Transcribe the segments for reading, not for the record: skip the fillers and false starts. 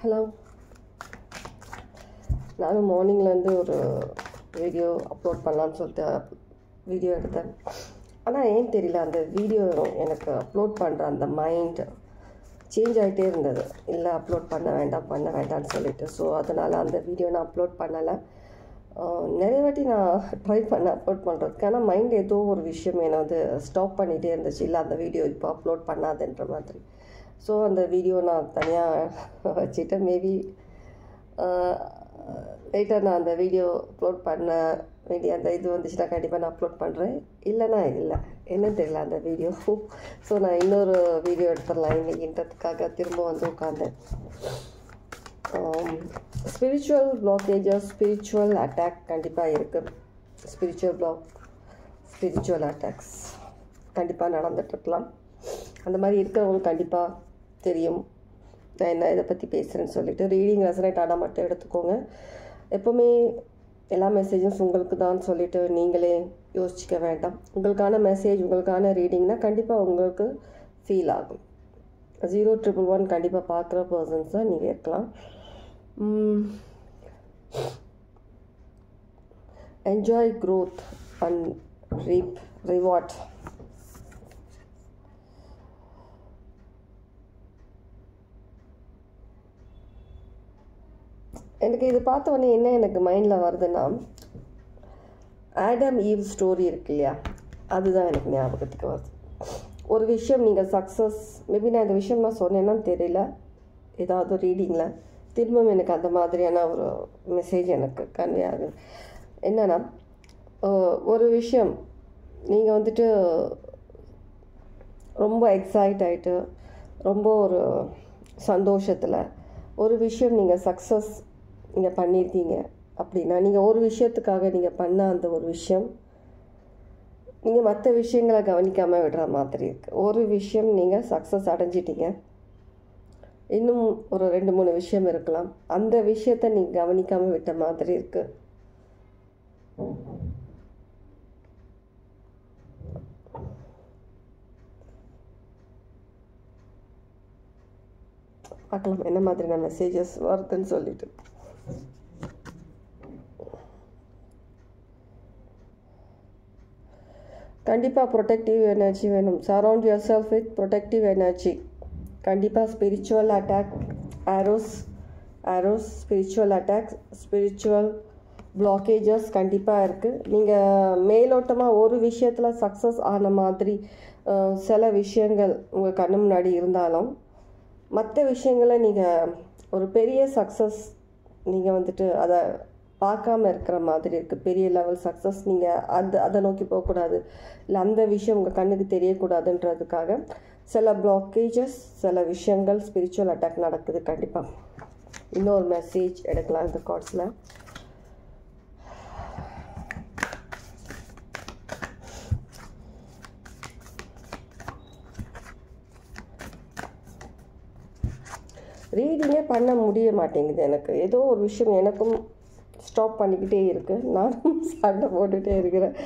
Hello, நானும் மார்னிங்லேருந்து ஒரு video upload பண்ணலான்னு சொல்லிட்டு வீடியோ எடுத்தேன். ஆனால் ஏன் தெரியல, அந்த வீடியோ எனக்கு அப்லோட் பண்ணுற அந்த மைண்ட் சேஞ்ச் ஆகிட்டே இருந்தது. இல்லை, அப்லோட் பண்ண வேண்டாம்னு சொல்லிட்டு. ஸோ அதனால் அந்த வீடியோ நான் அப்லோட் பண்ணலை. நிறைய வாட்டி நான் ட்ரை பண்ண அப்லோட் பண்ணுறதுக்கு, ஆனால் மைண்ட் ஏதோ ஒரு விஷயம் என்னை வந்து ஸ்டாப் பண்ணிகிட்டே இருந்துச்சு. இல்லை, அந்த வீடியோ இப்போ அப்லோட் பண்ணாதுன்ற மாதிரி. ஸோ அந்த வீடியோ நான் தனியாக வச்சுட்டேன். மேபி லேட்டர் நான் அந்த வீடியோ அப்லோட் பண்ண வேண்டிய அந்த இது வந்துச்சுன்னா கண்டிப்பாக நான் அப்லோட் பண்ணுறேன். இல்லைனா இல்லை, என்னன்னு தெரியல அந்த வீடியோ. ஸோ நான் இன்னொரு வீடியோ எடுத்துடலாம் இன்னைக்குன்றதுக்காக திரும்ப வந்து உட்காந்தேன். ஸ்பிரிச்சுவல் பிளாக்கேஜஸ், ஸ்பிரிச்சுவல் அட்டாக் கண்டிப்பாக இருக்குது. ஸ்பிரிச்சுவல் அட்டாக்ஸ் கண்டிப்பாக நடந்துட்டுருக்கலாம். அந்த மாதிரி இருக்கிறவங்க கண்டிப்பாக தெரியும் நான் என்ன இதை பற்றி பேசுகிறேன்னு சொல்லிட்டு. ரீடிங் ரெசனேட் ஆனால் மட்டும் எடுத்துக்கோங்க. எப்போவுமே எல்லா மெசேஜஸ் உங்களுக்கு தான் சொல்லிட்டு நீங்களே யோசிச்சிக்க வேண்டாம். உங்களுக்கான மெசேஜ், உங்களுக்கான ரீடிங்னால் கண்டிப்பாக உங்களுக்கு ஃபீல் ஆகும். 011 கண்டிப்பாக பார்க்குற பர்சன்ஸ் தான் நீங்கள் இருக்கலாம். Enjoy growth and ரீப் reward. எனக்கு இது பார்த்த உடனே என்ன எனக்கு மைண்டில் வருதுன்னா, ஆடம் ஈவ் ஸ்டோரி இருக்கு இல்லையா, அதுதான் எனக்கு ஞாபகத்துக்கு வருது. ஒரு விஷயம் நீங்கள் சக்ஸஸ், மேபி நான் இந்த விஷயம் நான் சொன்னேன்னா தெரியல, ஏதாவது ரீடிங்கில் திரும்பவும் எனக்கு அந்த மாதிரியான ஒரு மெசேஜ் எனக்கு கன்வே ஆகுது. என்னென்னா, ஒரு விஷயம் நீங்கள் வந்துட்டு ரொம்ப எக்ஸைட் ஆகிட்டு ரொம்ப ஒரு சந்தோஷத்தில் ஒரு விஷயம் நீங்கள் சக்ஸஸ் நீங்கள் பண்ணியிருக்கீங்க அப்படின்னா, நீங்கள் ஒரு விஷயத்துக்காக நீங்கள் பண்ண அந்த ஒரு விஷயம் நீங்கள் மற்ற விஷயங்களை கவனிக்காமல் விடுற மாதிரி இருக்குது. ஒரு விஷயம் நீங்கள் சக்ஸஸ் அடைஞ்சிட்டீங்க, இன்னும் ஒரு 2-3 விஷயம் இருக்கலாம், அந்த விஷயத்தை நீங்கள் கவனிக்காமல் விட்ட மாதிரி இருக்குது. பார்க்கலாம் என்ன மாதிரியான மெசேஜஸ் வருதுன்னு சொல்லிட்டு. கண்டிப்பாக ப்ரொடெக்டிவ் எனர்ஜி வேணும். Surround your self with protective energy. கண்டிப்பாக spiritual attack, arrows spiritual attack, spiritual blockages கண்டிப்பாக இருக்குது. நீங்கள் மேலோட்டமாக ஒரு விஷயத்தில் சக்ஸஸ் ஆன மாதிரி சில விஷயங்கள் உங்கள் கண்ணு முன்னாடி இருந்தாலும், மற்ற விஷயங்களை நீங்கள் ஒரு பெரிய சக்ஸஸ் நீங்கள் வந்துட்டு அதை பார்க்காம இருக்கிற மாதிரி இருக்குது. பெரிய லெவல் சக்ஸஸ் நீங்கள் அதை நோக்கி போகக்கூடாது, இல்லை அந்த விஷயம் உங்கள் கண்ணுக்கு தெரியக்கூடாதுன்றதுக்காக சில பிளாக்கேஜஸ், சில விஷயங்கள், ஸ்பிரிச்சுவல் அட்டாக் நடக்குது. கண்டிப்பாக இன்னொரு மெசேஜ் எடுக்கலாம் இந்த கார்ட்ஸில். ரீடிங்கே பண்ண முடிய மாட்டேங்குது எனக்கு. ஏதோ ஒரு விஷயம் எனக்கும் ஸ்டாப் பண்ணிக்கிட்டே இருக்குது. நானும் சண்டை போட்டுகிட்டே இருக்கிறேன்,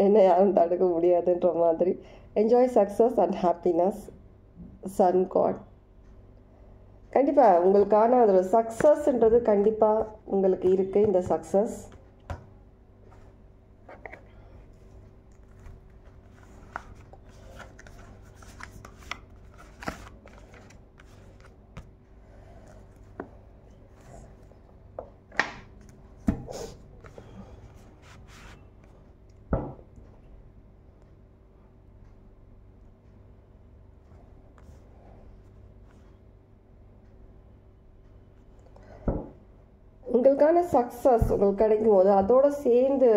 என்ன யாரும் தடுக்க முடியாதுன்ற மாதிரி. Enjoy success and happiness, son god. கண்டிப்பாக உங்களுக்கான ஒரு சக்ஸஸ்ன்றது கண்டிப்பாக உங்களுக்கு இருக்குது. இந்த சக்ஸஸ் உங்களுக்கான சக்ஸஸ் உங்களுக்கு கிடைக்கும் போது அதோடு சேர்ந்து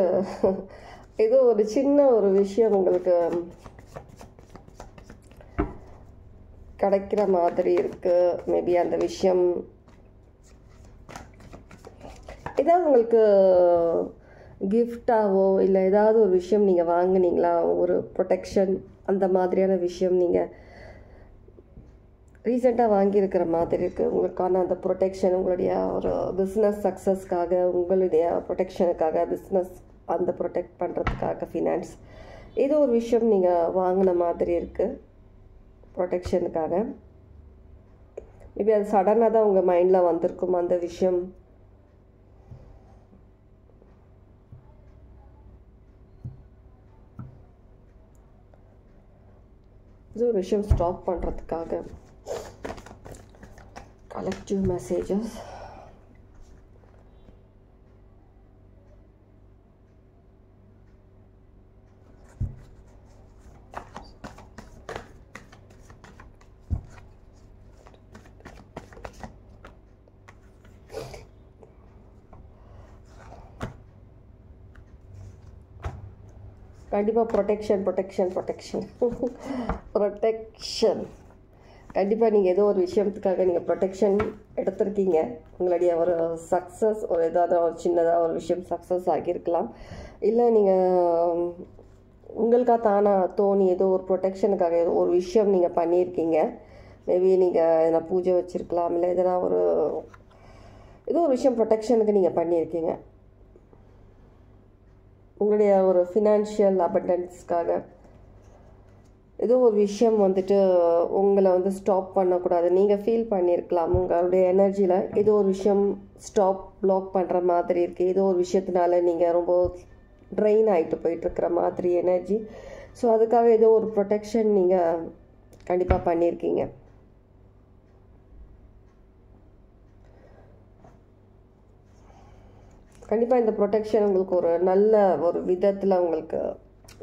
ஏதோ ஒரு சின்ன ஒரு விஷயம் உங்களுக்கு கிடைக்கிற மாதிரி இருக்குது. மேபி அந்த விஷயம் ஏதாவது உங்களுக்கு கிஃப்டாவோ, இல்லை ஏதாவது ஒரு விஷயம் நீங்கள் வாங்கினீங்களா, ஒரு ப்ரொடெக்ஷன், அந்த மாதிரியான விஷயம் நீங்கள் ரீசெண்டாக வாங்கியிருக்கிற மாதிரி இருக்குது. உங்களுக்கான அந்த ப்ரொடெக்ஷன் உங்களுடைய ஒரு பிஸ்னஸ் சக்ஸஸ்க்காக, உங்களுடைய ப்ரொடெக்ஷனுக்காக, பிஸ்னஸ் அந்த ப்ரொடெக்ட் பண்ணுறதுக்காக, ஃபினான்ஸ் ஏதோ ஒரு விஷயம் நீங்கள் வாங்கின மாதிரி இருக்குது ப்ரொடெக்ஷனுக்காக. மேபி அது சடனாக தான் உங்கள் மைண்டில் வந்திருக்கும் அந்த விஷயம். இது ஒரு விஷயம் ஸ்டாப் பண்ணுறதுக்காக கலெக்டிவ் மெசேஜஸ். கண்டிப்பாக ப்ரொடெக்ஷன் கண்டிப்பாக நீங்கள் ஏதோ ஒரு விஷயத்துக்காக நீங்கள் ப்ரொடெக்ஷன் எடுத்திருக்கீங்க. உங்களுடைய ஒரு சக்ஸஸ், ஒரு ஏதாவது ஒரு சின்னதாக ஒரு விஷயம் சக்ஸஸ் ஆகியிருக்கலாம். இல்லை நீங்கள் உங்களுக்காக தானாக தோணி ஏதோ ஒரு ப்ரொடெக்ஷனுக்காக ஏதோ ஒரு விஷயம் நீங்கள் பண்ணியிருக்கீங்க. மேபி நீங்கள் எதனா பூஜை வச்சுருக்கலாம், இல்லை எதனா ஏதோ ஒரு விஷயம் ப்ரொடெக்ஷனுக்கு நீங்கள் பண்ணியிருக்கீங்க. உங்களுடைய ஒரு ஃபினான்ஷியல் அபண்டன்ஸ்க்காக ஏதோ ஒரு விஷயம் வந்துட்டு உங்களை வந்து ஸ்டாப் பண்ணக்கூடாது. நீங்கள் ஃபீல் பண்ணியிருக்கலாம் உங்களுடைய எனர்ஜியில் ஏதோ ஒரு விஷயம் பிளாக் பண்ணுற மாதிரி இருக்குது. ஏதோ ஒரு விஷயத்தினால நீங்கள் ரொம்ப ட்ரெயின் ஆகிட்டு போயிட்டுருக்கிற மாதிரி எனர்ஜி. ஸோ அதுக்காக ஏதோ ஒரு ப்ரொடெக்ஷன் நீங்கள் கண்டிப்பாக பண்ணியிருக்கீங்க. கண்டிப்பாக இந்த ப்ரொடெக்ஷன் உங்களுக்கு ஒரு நல்ல ஒரு விதத்தில் உங்களுக்கு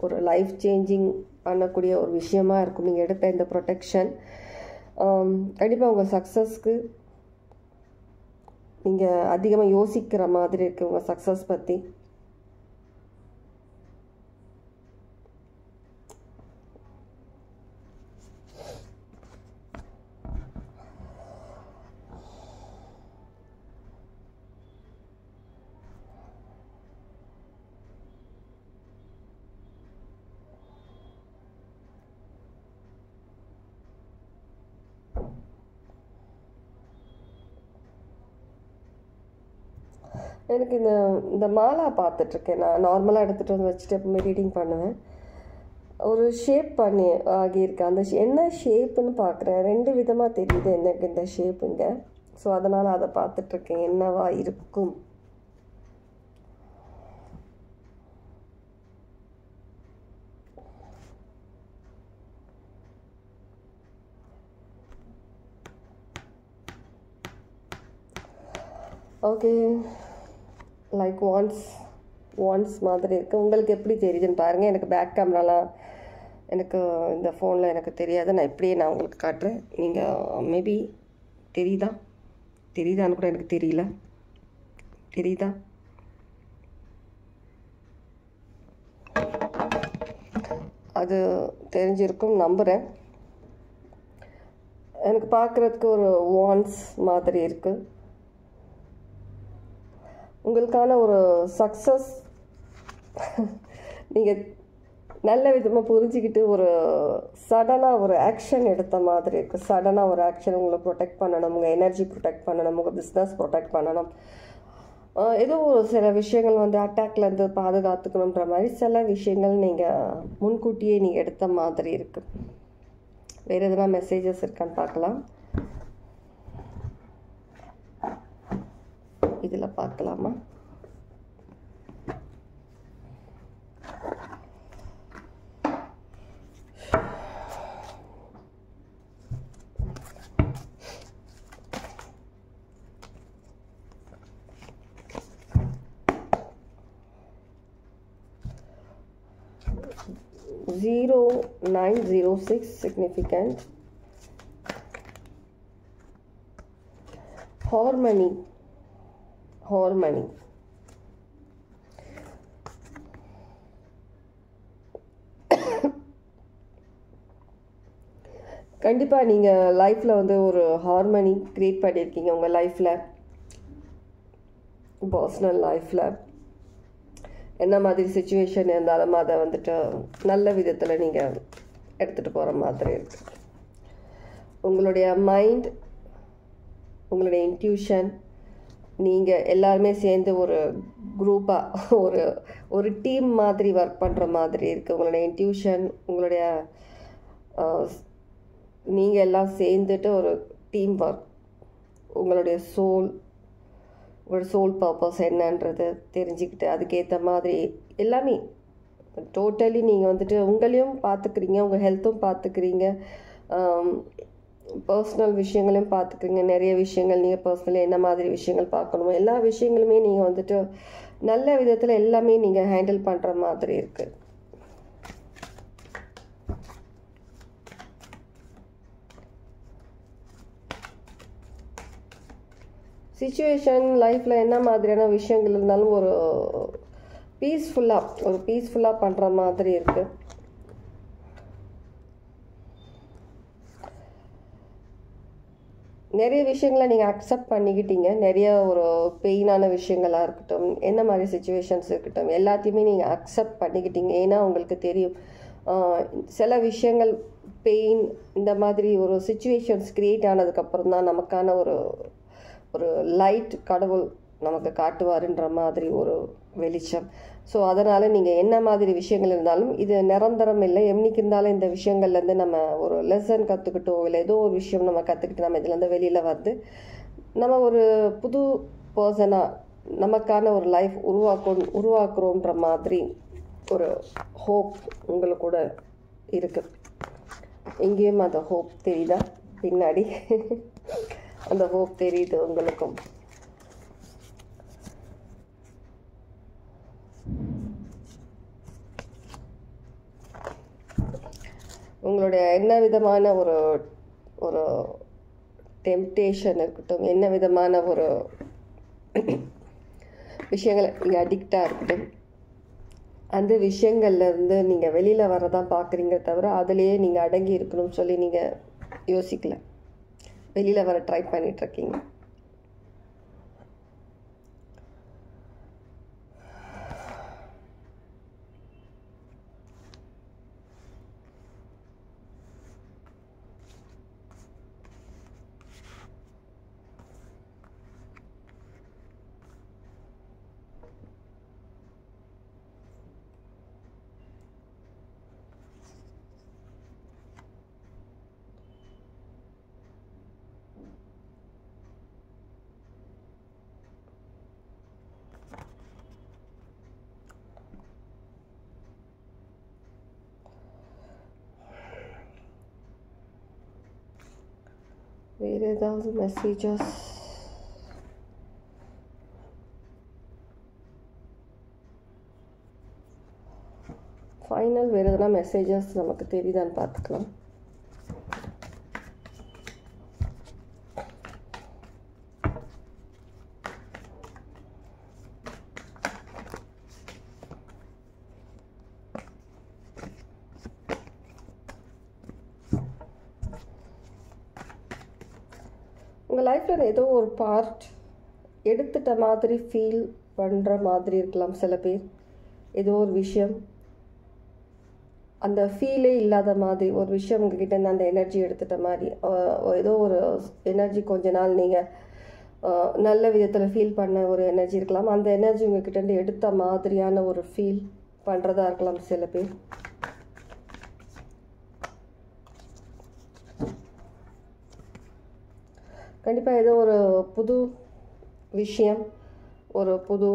ஒரு லைஃப் சேஞ்சிங் பண்ணக்கூடிய ஒரு விஷயமா இருக்கும். நீங்கள் எடுத்த இந்த ப்ரொடெக்ஷன் கண்டிப்பாக உங்கள் சக்ஸஸ்க்கு நீங்கள் அதிகமாக யோசிக்கிற மாதிரி இருக்குது உங்கள் சக்ஸஸ் பற்றி. எனக்கு இந்த மாலா பார்த்துட்ருக்கேன். நான் நார்மலாக எடுத்துகிட்டு வந்து வச்சுட்டு எப்பவுமே ரீடிங் பண்ணுவேன். ஒரு ஷேப் பண்ணி ஆகியிருக்கு. அந்த என்ன ஷேப்புன்னு பார்க்குறேன். 2 விதமாக தெரியுது எனக்கு இந்த ஷேப்புங்க. ஸோ அதனால் அதை பார்த்துட்ருக்கேன் என்னவா இருக்கும். ஓகே, லைக் ஒன்ஸ் மாதிரி இருக்குது. உங்களுக்கு எப்படி தெரியுதுன்னு பாருங்கள். எனக்கு பேக் கேமராலாம் எனக்கு இந்த ஃபோனில் எனக்கு தெரியாது. நான் இப்படியே நான் உங்களுக்கு காட்டுறேன். நீங்கள் மேபி தெரியுதான்னு கூட எனக்கு தெரியல. தெரியுதா? அது தெரிஞ்சிருக்கும் நம்புகிறேன். எனக்கு பார்க்குறதுக்கு ஒரு வான்ஸ் மாதிரி இருக்குது. உங்களுக்கான ஒரு சக்ஸஸ் நீங்கள் நல்ல விதமாக புரிஞ்சுக்கிட்டு ஒரு சடனாக ஒரு ஆக்ஷன் எடுத்த மாதிரி இருக்குது. சடனாக ஒரு ஆக்ஷன் உங்களை ப்ரொடெக்ட் பண்ணணும், உங்கள் எனர்ஜி ப்ரொடெக்ட் பண்ணணும், உங்கள் பிஸ்னஸ் ப்ரொடெக்ட் பண்ணணும். ஏதோ ஒரு சில விஷயங்கள் வந்து அட்டாக்லேருந்து பாதுகாத்துக்கணுன்ற மாதிரி சில விஷயங்கள் நீங்கள் முன்கூட்டியே நீங்கள் எடுத்த மாதிரி இருக்குது. வேறு எதனா மெசேஜஸ் இருக்கான்னு பார்க்கலாம். இதில் பார்க்கலாமா? Zero 906 significant. Harmony. கண்டிப்பாக நீங்கள் லைஃப்பில் வந்து ஒரு ஹார்மனி க்ரியேட் பண்ணியிருக்கீங்க. உங்கள் லைஃப்பில், பர்சனல் லைஃப்பில் என்ன மாதிரி சுச்சுவேஷன் இருந்தாலும் அதை வந்துட்டு நல்ல விதத்தில் நீங்கள் எடுத்துகிட்டு போகிற மாதிரி இருக்குது. உங்களுடைய மைண்ட், உங்களுடைய இன்ட்யூஷன், நீங்கள் எல்லாருமே சேர்ந்து ஒரு குரூப்பாக ஒரு டீம் மாதிரி ஒர்க் பண்ணுற மாதிரி இருக்குது. உங்களுடைய இன்ட்யூஷன், உங்களுடைய நீங்கள் எல்லாம் சேர்ந்துட்டு ஒரு டீம் ஒர்க் உங்களுடைய உங்களோட சோல் பர்பஸ் என்னன்றது தெரிஞ்சுக்கிட்டு அதுக்கேற்ற மாதிரி எல்லாமே டோட்டலி நீங்கள் வந்துட்டு உங்களையும் பார்த்துக்கிறீங்க, உங்கள் ஹெல்த்தும் பார்த்துக்கிறீங்க, பர்சனல் விஷயங்களையும் பார்த்துக்கிறீங்க. நிறைய விஷயங்கள் நீங்கள் பர்சனலி என்ன மாதிரி விஷயங்கள் பார்க்கணுமோ எல்லா விஷயங்களுமே நீங்கள் வந்துட்டு நல்ல விதத்தில் எல்லாமே நீங்கள் ஹேண்டில் பண்ணுற மாதிரி இருக்குது. சிச்சுவேஷன் லைஃப்பில் என்ன மாதிரியான விஷயங்கள் இருந்தாலும் ஒரு பீஸ்ஃபுல்லாக பண்ணுற மாதிரி இருக்குது. நிறைய விஷயங்களை நீங்கள் அக்செப்ட் பண்ணிக்கிட்டீங்க. நிறைய ஒரு பெயினான விஷயங்களாக இருக்கட்டும், என்ன மாதிரி சுச்சுவேஷன்ஸ் இருக்கட்டும், எல்லாத்தையுமே நீங்கள் அக்செப்ட் பண்ணிக்கிட்டீங்க. ஏன்னா உங்களுக்கு தெரியும் சில விஷயங்கள் பெயின் இந்த மாதிரி ஒரு சுச்சுவேஷன்ஸ் க்ரியேட் ஆனதுக்கப்புறம் தான் நமக்கான ஒரு லைட் கடவுள் நமக்கு காட்டுவாருன்ற மாதிரி ஒரு வெளிச்சம். ஸோ அதனால் நீங்கள் என்ன மாதிரி விஷயங்கள் இருந்தாலும் இது நிரந்தரம் இல்லை. என்னைக்கு இருந்தாலும் இந்த விஷயங்கள்லேருந்து நம்ம ஒரு லெசன் கற்றுக்கிட்டோ இல்லை ஏதோ ஒரு விஷயம் நம்ம கற்றுக்கிட்டு நம்ம இதுலேருந்து வெளியில் வந்து நம்ம ஒரு புது பர்சனாக நமக்கான ஒரு லைஃப் உருவாக்குறோன்ற மாதிரி ஒரு ஹோப் உங்களுக்கு கூட இருக்குது. எங்கேயும் அந்த ஹோப் தெரியுதா? பின்னாடி அந்த ஹோப் தெரியுது உங்களுக்கும். உங்களுடைய என்ன விதமான ஒரு டெம்ப்டேஷன் இருக்கட்டும், என்ன விதமான ஒரு விஷயங்கள் நீங்கள் அடிக்டாக இருக்கட்டும், அந்த விஷயங்கள்லேருந்து நீங்கள் வெளியில் வரதான் பார்க்குறீங்க தவிர அதுலேயே நீங்கள் அடங்கி இருக்கணும்னு சொல்லி நீங்கள் யோசிக்கல. வெளியில் வர ட்ரை பண்ணிகிட்ருக்கீங்க. வேறு ஏதாவது மெசேஜஸ்? ஃபைனல் வேறு எதனா மெசேஜஸ் நமக்கு தெரியுதான்னு பார்த்துக்கலாம். உங்கள் லைஃப்பில் ஏதோ ஒரு பார்ட் எடுத்துட்ட மாதிரி ஃபீல் பண்ணுற மாதிரி இருக்கலாம். சில பேர் ஏதோ ஒரு விஷயம் அந்த ஃபீலே இல்லாத மாதிரி ஒரு விஷயம் உங்ககிட்ட இருந்து அந்த எனர்ஜி எடுத்துட்ட மாதிரி, ஏதோ ஒரு எனர்ஜி கொஞ்ச நாள் நீங்கள் நல்ல விதத்தில் ஃபீல் பண்ண ஒரு எனர்ஜி இருக்கலாம். அந்த எனர்ஜி உங்ககிட்ட எடுத்த மாதிரியான ஒரு ஃபீல் பண்ணுறதா இருக்கலாம் சில பேர். கண்டிப்பாக ஏதோ ஒரு புது விஷயம், ஒரு புது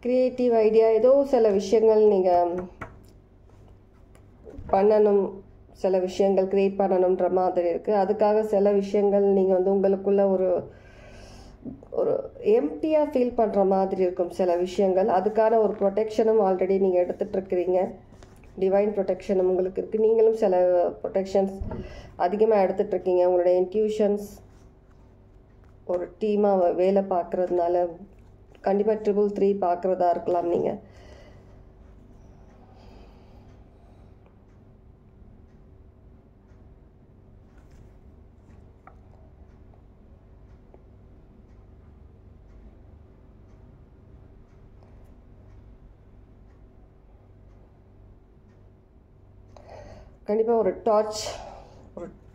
கிரியேட்டிவ் ஐடியா, ஏதோ சில விஷயங்கள் நீங்கள் பண்ணணும், சில விஷயங்கள் க்ரியேட் பண்ணணுன்ற மாதிரி இருக்குது. அதுக்காக சில விஷயங்கள் நீங்கள் வந்து உங்களுக்குள்ள ஒரு எம்டியாக ஃபீல் பண்ணுற மாதிரி இருக்கும் சில விஷயங்கள். அதுக்கான ஒரு ப்ரொடெக்ஷனும் ஆல்ரெடி நீங்கள் எடுத்துகிட்ருக்கிறீங்க. டிவைன் ப்ரொடெக்ஷனும் உங்களுக்கு இருக்குது. நீங்களும் சில ப்ரொடெக்ஷன்ஸ் அதிகமாக எடுத்துகிட்ருக்கீங்க. உங்களுடைய இன்ட்யூஷன்ஸ் ஒரு டீமாக வேலை பார்க்குறதுனால கண்டிப்பாக 333 பார்க்குறதா இருக்கலாம் நீங்கள். கண்டிப்பாக ஒரு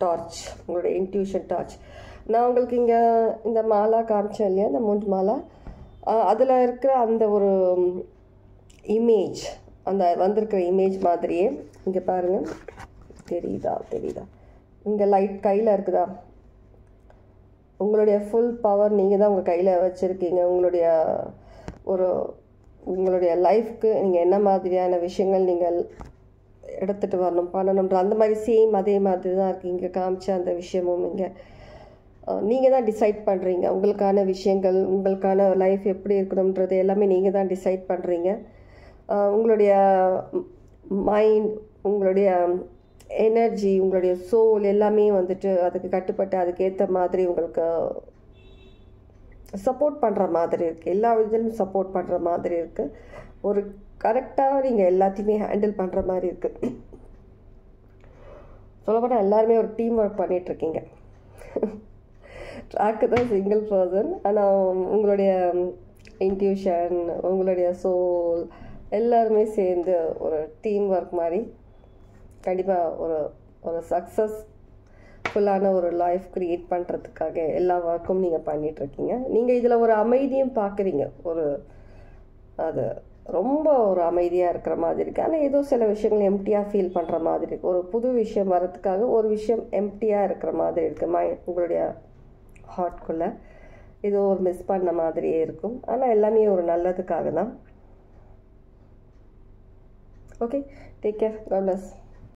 டார்ச் உங்களோட இன்ட்யூஷன் டார்ச். நான் உங்களுக்கு இங்கே இந்த மாலா காமிச்சேன் இல்லையா, இந்த 3 மாலா, அதில் இருக்கிற அந்த ஒரு இமேஜ், அந்த வந்திருக்கிற இமேஜ் மாதிரியே இங்கே பாருங்கள், தெரியுதா? இங்கே லைட் கையில் இருக்குதா? உங்களுடைய ஃபுல் பவர் நீங்கள் தான் உங்கள் கையில் வச்சுருக்கீங்க. உங்களுடைய லைஃப்க்கு நீங்கள் என்ன மாதிரியான விஷயங்கள் நீங்கள் எடுத்துகிட்டு வரணும், பண்ணணுன்ற அந்த மாதிரி சேம் அதே மாதிரி தான் இருக்குது இங்கே காமிச்ச அந்த விஷயமும். நீங்கள் தான் டிசைட் பண்ணுறீங்க உங்களுக்கான விஷயங்கள், உங்களுக்கான லைஃப் எப்படி இருக்கணுன்றது எல்லாமே நீங்கள் தான் டிசைட் பண்ணுறீங்க. உங்களுடைய மைண்ட், உங்களுடைய எனர்ஜி, உங்களுடைய சோல் எல்லாமே வந்துட்டு அதுக்கு கட்டுப்பட்டு அதுக்கேற்ற மாதிரி உங்களுக்கு சப்போர்ட் பண்ணுற மாதிரி இருக்குது. எல்லா விதத்திலும் சப்போர்ட் பண்ணுற மாதிரி இருக்குது. ஒரு கரெக்டாக நீங்கள் எல்லாத்தையுமே ஹேண்டில் பண்ணுற மாதிரி இருக்குது. சொல்லப்போனால் எல்லாருமே ஒரு டீம் ஒர்க் பண்ணிகிட்ருக்கீங்க. ட்ராக்கு தான் சிங்கிள் பர்சன், ஆனால் உங்களுடைய இன்ட்யூஷன், உங்களுடைய சோல் எல்லாருமே சேர்ந்து ஒரு டீம் ஒர்க் மாதிரி கண்டிப்பாக ஒரு சக்ஸஸ்ஃபுல்லான ஒரு லைஃப் க்ரியேட் பண்ணுறதுக்காக எல்லா ஒர்க்கும் நீங்கள் பண்ணிகிட்ருக்கீங்க. நீங்கள் இதில் ஒரு அமைதியும் பார்க்குறீங்க. அது ரொம்ப ஒரு அமைதியாக இருக்கிற மாதிரி இருக்குது. ஆனால் ஏதோ சில விஷயங்கள் எம்டியாக ஃபீல் பண்ணுற மாதிரி இருக்குது. ஒரு புது விஷயம் வரதுக்காக ஒரு விஷயம் எம்டியாக இருக்கிற மாதிரி இருக்குது. உங்களுடைய ஹார்ட்குள்ளே ஏதோ ஒரு மிஸ் பண்ண மாதிரியே இருக்கும். ஆனால் எல்லாமே ஒரு நல்லதுக்காக தான். Okay, take care, god plus.